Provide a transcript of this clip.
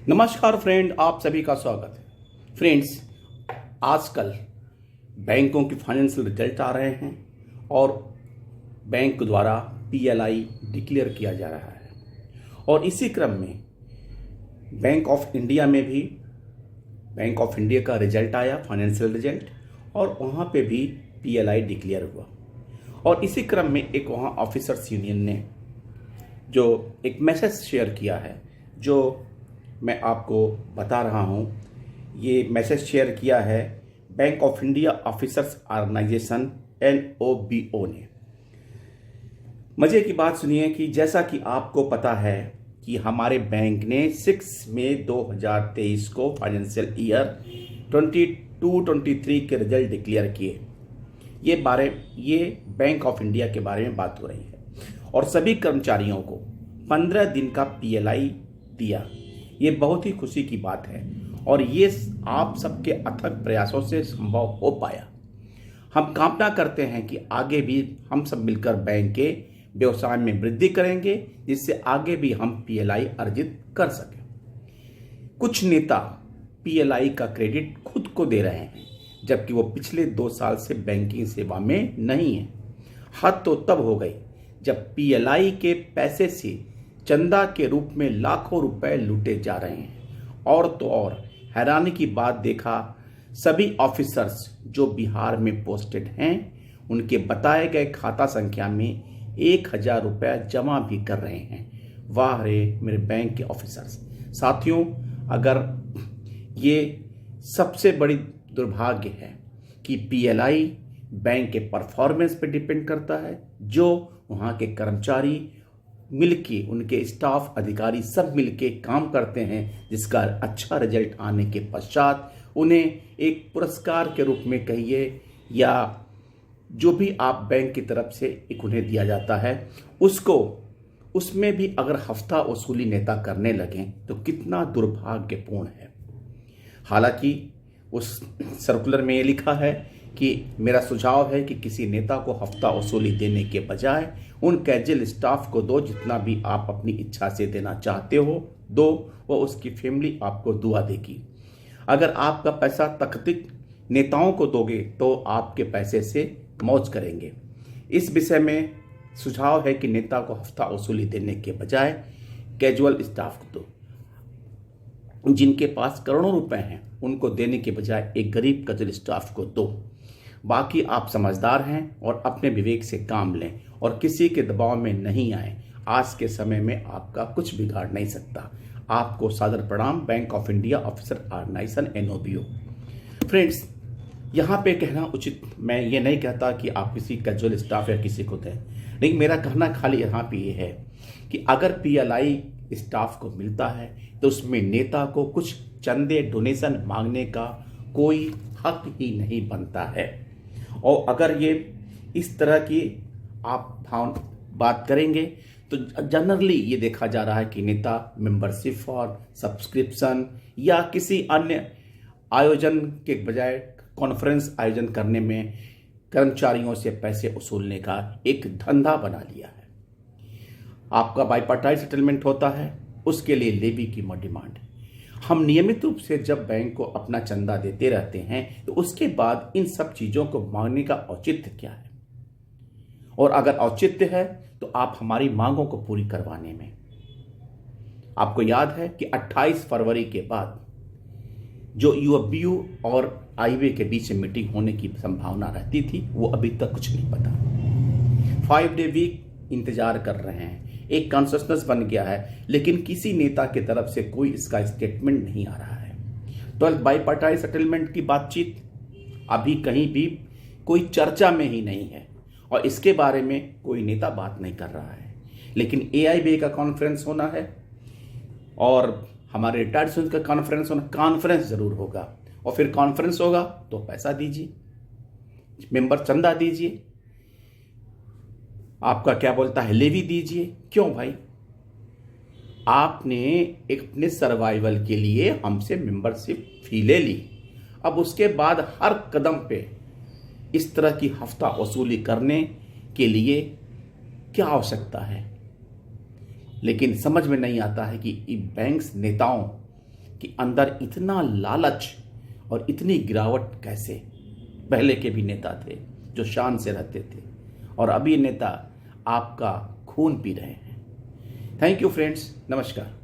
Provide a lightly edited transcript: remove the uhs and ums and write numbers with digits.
नमस्कार फ्रेंड, आप सभी का स्वागत है। फ्रेंड्स, आजकल बैंकों की फाइनेंशियल रिजल्ट आ रहे हैं और बैंक द्वारा पीएलआई डिक्लेयर किया जा रहा है। और इसी क्रम में बैंक ऑफ इंडिया में भी बैंक ऑफ इंडिया का रिजल्ट आया, फाइनेंशियल रिजल्ट, और वहाँ पे भी पीएलआई डिक्लेयर हुआ। और इसी क्रम में एक वहाँ ऑफिसर्स यूनियन ने जो एक मैसेज शेयर किया है, जो मैं आपको बता रहा हूँ। ये मैसेज शेयर किया है Bank of India officers organisation NOBO ने। मज़े की बात सुनिए कि जैसा कि आपको पता है कि हमारे बैंक ने 6 मई 2023 को फाइनेंशियल ईयर 22-23 के रिजल्ट डिक्लेयर किए। ये बैंक ऑफ इंडिया के बारे में बात हो रही है और सभी कर्मचारियों को 15 दिन का पीएलआई दिया। ये बहुत ही खुशी की बात है और ये आप सबके अथक प्रयासों से संभव हो पाया। हम कामना करते हैं कि आगे भी हम सब मिलकर बैंक के व्यवसाय में वृद्धि करेंगे, जिससे आगे भी हम पीएलआई अर्जित कर सकें। कुछ नेता पीएलआई का क्रेडिट खुद को दे रहे हैं, जबकि वो पिछले 2 साल से बैंकिंग सेवा में नहीं है। हद तो तब हो गई जब पीएलआई के पैसे से चंदा के रूप में लाखों रुपए लूटे जा रहे हैं। और तो और हैरानी की बात देखा, सभी ऑफिसर्स जो बिहार में पोस्टेड हैं, उनके बताए गए खाता संख्या में 1000 रुपये जमा भी कर रहे हैं। वाह रे मेरे बैंक के ऑफिसर्स। साथियों, अगर ये सबसे बड़ी दुर्भाग्य है कि पीएलआई बैंक के परफॉर्मेंस पे डिपेंड करता है, जो वहाँ के कर्मचारी मिलके, उनके स्टाफ अधिकारी सब मिलके काम करते हैं, जिसका अच्छा रिजल्ट आने के पश्चात उन्हें एक पुरस्कार के रूप में कहिए या जो भी आप बैंक की तरफ से एक उन्हें दिया जाता है, उसमें भी अगर हफ्ता वसूली नेता करने लगें तो कितना दुर्भाग्यपूर्ण है। हालांकि उस सर्कुलर में ये लिखा है कि मेरा सुझाव है कि किसी नेता को हफ्ता वसूली देने के बजाय उन कैजुअल स्टाफ को दो, जितना भी आप अपनी इच्छा से देना चाहते हो दो, वो उसकी फैमिली आपको दुआ देगी। अगर आपका पैसा तख्तिक नेताओं को दोगे तो आपके पैसे से मौज करेंगे। इस विषय में सुझाव है कि नेता को हफ्ता वसूली देने के बजाय कैजुअल स्टाफ को दो। जिनके पास करोड़ों रुपए हैं उनको देने के बजाय एक गरीब कैजुअल स्टाफ को दो। बाकी आप समझदार हैं और अपने विवेक से काम लें और किसी के दबाव में नहीं आए। आज के समय में आपका कुछ बिगाड़ नहीं सकता। आपको सादर प्रणाम, Bank of India officer organisation NOBO। Friends, यहाँ पे कहना उचित, मैं ये नहीं कहता कि आप किसी कैजुअल स्टाफ या किसी को दें, लेकिन मेरा कहना खाली यहाँ पे ये है कि अगर पीएलआई स्टाफ को मिलता है तो उसमें नेता को कुछ चंदे डोनेशन मांगने का कोई हक ही नहीं बनता है। और अगर ये इस तरह की आप बात करेंगे तो जनरली ये देखा जा रहा है कि नेता मेंबरशिप और सब्सक्रिप्शन या किसी अन्य आयोजन के बजाय कॉन्फ्रेंस आयोजन करने में कर्मचारियों से पैसे वसूलने का एक धंधा बना लिया है। आपका बाइपार्टाइट सेटलमेंट होता है, उसके लिए लेवी की डिमांड। हम नियमित रूप से जब बैंक को अपना चंदा देते रहते हैं तो उसके बाद इन सब चीज़ों को मांगने का औचित्य क्या है? और अगर औचित्य है तो आप हमारी मांगों को पूरी करवाने में। आपको याद है कि 28 फरवरी के बाद जो UFBU और IB के बीच में मीटिंग होने की संभावना रहती थी, वो अभी तक कुछ नहीं पता। 5 डे वीक इंतजार कर रहे हैं, एक कॉन्शसनेस बन गया है, लेकिन किसी नेता की तरफ से कोई इसका स्टेटमेंट नहीं आ रहा है। 12 बाइपार्टाइट सेटलमेंट की बातचीत अभी कहीं भी कोई चर्चा में ही नहीं है और इसके बारे में कोई नेता बात नहीं कर रहा है। लेकिन AIB का कॉन्फ्रेंस होना है और हमारे रिटायर्ड का कॉन्फ्रेंस जरूर होगा, और फिर कॉन्फ्रेंस होगा तो पैसा दीजिए, मेंबर चंदा दीजिए, आपका क्या बोलता है लेवी दीजिए। क्यों भाई? आपने एक अपने सर्वाइवल के लिए हमसे मेंबरशिप फी ले ली, अब उसके बाद हर कदम पे इस तरह की हफ्ता वसूली करने के लिए क्या आवश्यकता है? लेकिन समझ में नहीं आता है कि बैंक्स नेताओं कि अंदर इतना लालच और इतनी गिरावट कैसे। पहले के भी नेता थे जो शान से रहते थे, और अभी नेता आपका खून पी रहे हैं। थैंक यू फ्रेंड्स, नमस्कार।